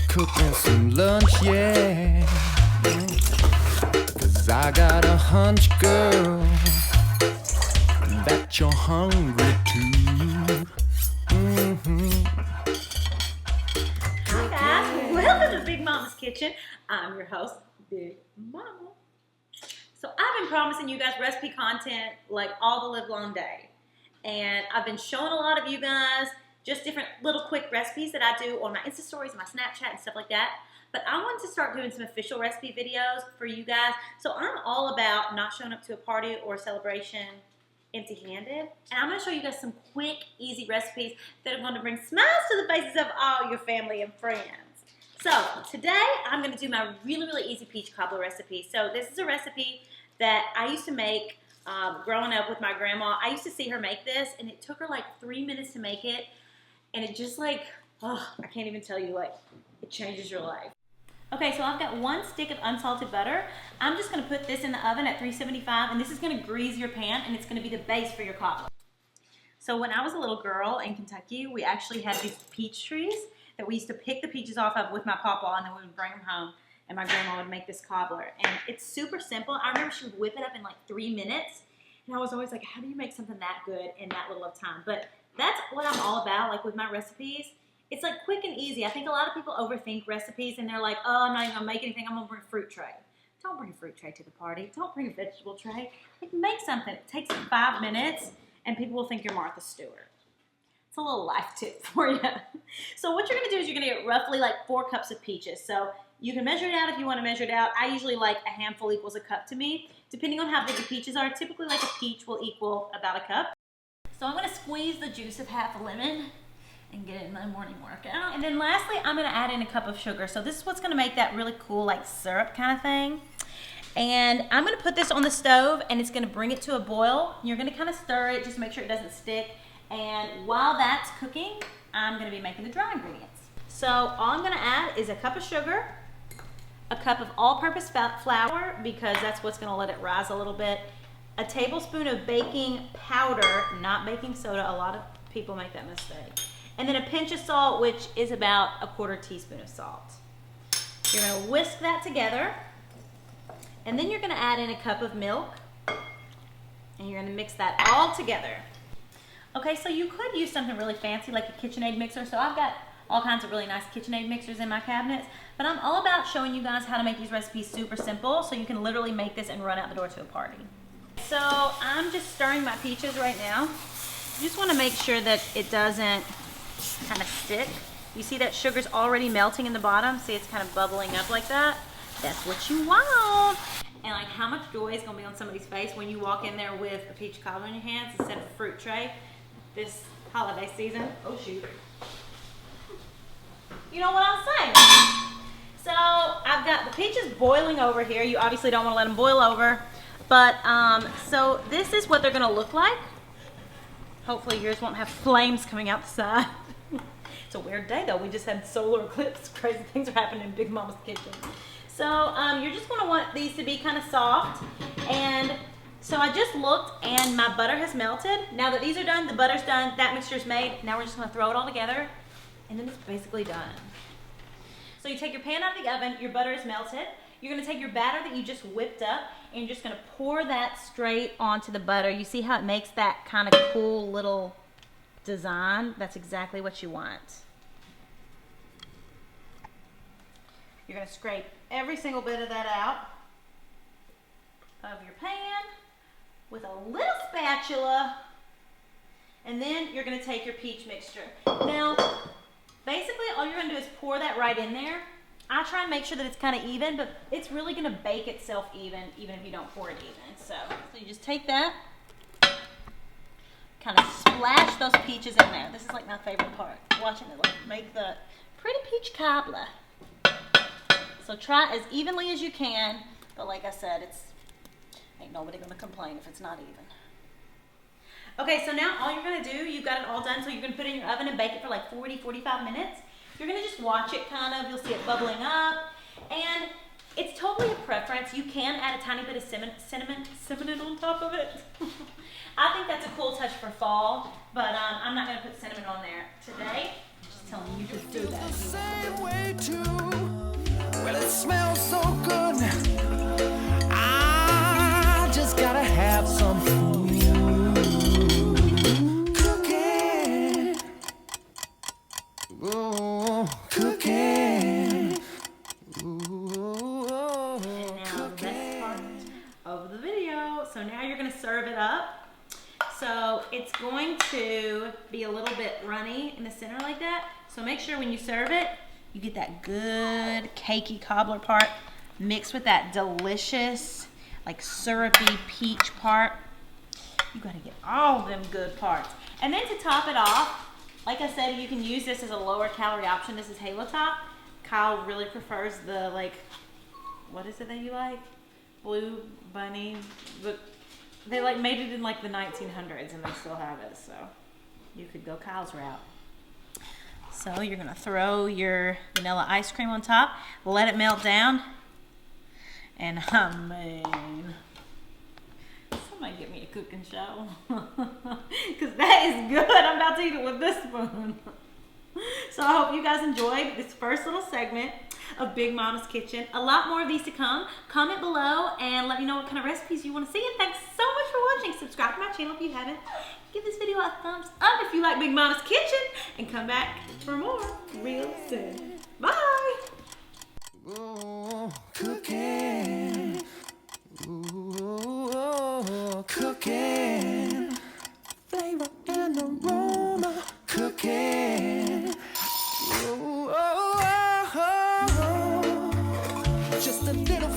Cooking some lunch, yeah. 'Cause I got a hunch, girl, that you're hungry too. Hi guys, welcome to Big Mama's Kitchen. I'm your host, Big Mama. So I've been promising you guys recipe content like all the live long day. And I've been showing a lot of you guys just different little quick recipes that I do on my Insta stories, my Snapchat, and stuff like that. But I want to start doing some official recipe videos for you guys. So I'm all about not showing up to a party or a celebration empty-handed. And I'm going to show you guys some quick, easy recipes that are going to bring smiles to the faces of all your family and friends. So today I'm going to do my really, really easy peach cobbler recipe. So this is a recipe that I used to make growing up with my grandma. I used to see her make this, and it took her like 3 minutes to make it. And it just like, oh, I can't even tell you, like, it changes your life. Okay, so I've got 1 stick of unsalted butter. I'm just gonna put this in the oven at 375, and this is gonna grease your pan, and it's gonna be the base for your cobbler. So when I was a little girl in Kentucky, we actually had these peach trees that we used to pick the peaches off of with my pawpaw, and then we would bring them home, and my grandma would make this cobbler. And it's super simple. I remember she would whip it up in like 3 minutes, and I was always like, how do you make something that good in that little of time? But that's what I'm all about, like with my recipes. It's like quick and easy. I think a lot of people overthink recipes and they're like, oh, I'm not even gonna make anything, I'm gonna bring a fruit tray. Don't bring a fruit tray to the party. Don't bring a vegetable tray. Like, make something. It takes 5 minutes and people will think you're Martha Stewart. It's a little life tip for you. So what you're gonna do is you're gonna get roughly like 4 cups of peaches. So you can measure it out if you wanna measure it out. I usually like a handful equals a cup to me. Depending on how big the peaches are, typically like a peach will equal about a cup. So I'm gonna squeeze the juice of half a lemon and get it in my morning workout. And then lastly, I'm gonna add in a cup of sugar. So this is what's gonna make that really cool like syrup kind of thing. And I'm gonna put this on the stove and it's gonna bring it to a boil. You're gonna kind of stir it just to make sure it doesn't stick. And while that's cooking, I'm gonna be making the dry ingredients. So all I'm gonna add is a cup of sugar, a cup of all-purpose flour, because that's what's gonna let it rise a little bit, a tablespoon of baking powder, not baking soda. A lot of people make that mistake. And then a pinch of salt, which is about a 1/4 teaspoon of salt. You're gonna whisk that together. And then you're gonna add in a cup of milk. And you're gonna mix that all together. Okay, so you could use something really fancy like a KitchenAid mixer. So I've got all kinds of really nice KitchenAid mixers in my cabinets. But I'm all about showing you guys how to make these recipes super simple so you can literally make this and run out the door to a party. So I'm just stirring my peaches right now. You just want to make sure that it doesn't kind of stick. You see that sugar's already melting in the bottom? See, it's kind of bubbling up like that? That's what you want. And like, how much joy is going to be on somebody's face when you walk in there with a peach cobbler in your hands instead of a fruit tray this holiday season? Oh shoot. You know what I'm saying? So I've got the peaches boiling over here. You obviously don't want to let them boil over. But, so this is what they're gonna look like. Hopefully yours won't have flames coming out the side. It's a weird day though. We just had solar eclipse. Crazy things are happening in Big Mama's kitchen. So, you're just gonna want these to be kind of soft. And so I just looked and my butter has melted. Now that these are done, the butter's done, that mixture's made. Now we're just gonna throw it all together and then it's basically done. So you take your pan out of the oven, your butter is melted. You're gonna take your batter that you just whipped up and you're just gonna pour that straight onto the butter. You see how it makes that kind of cool little design? That's exactly what you want. You're gonna scrape every single bit of that out of your pan with a little spatula, and then you're gonna take your peach mixture. Now, basically all you're gonna do is pour that right in there. I try and make sure that it's kind of even, but it's really gonna bake itself even if you don't pour it even. So you just take that, kind of splash those peaches in there. This is like my favorite part, watching it like make the pretty peach cobbler. So try as evenly as you can, but like I said, ain't nobody gonna complain if it's not even. Okay, so now all you're gonna do, you've got it all done, so you're gonna put it in your oven and bake it for like 40, 45 minutes. You're gonna just watch it kind of, you'll see it bubbling up. And it's totally a preference. You can add a tiny bit of cinnamon on top of it. I think that's a cool touch for fall, but I'm not gonna put cinnamon on there today. Just telling you to do that. The same way too. Well, it smells so good. I just gotta have some food. Cooking. Oh, cooking. Ooh, And now the best part of the video. So now you're gonna serve it up. So it's going to be a little bit runny in the center like that. So make sure when you serve it, you get that good cakey cobbler part mixed with that delicious, like syrupy peach part. You gotta get all them good parts. And then to top it off, like I said, you can use this as a lower calorie option. This is Halo Top. Kyle really prefers the like, what is it that you like? Blue bunny, but they like made it in like the 1900s and they still have it. So you could go Kyle's route. So you're gonna throw your vanilla ice cream on top, let it melt down. And I mean, somebody get me a cooking show. Cause that is good. I'm about to eat it with this spoon. So I hope you guys enjoyed this first little segment of Big Mama's Kitchen. A lot more of these to come. Comment below and let me know what kind of recipes you want to see. And thanks so much for watching. Subscribe to my channel if you haven't. Give this video a thumbs up if you like Big Mama's Kitchen. And come back for more real soon. Bye! ooh, cooking. Ooh, cooking. Flavor and aroma. Cooking. Ooh, just a little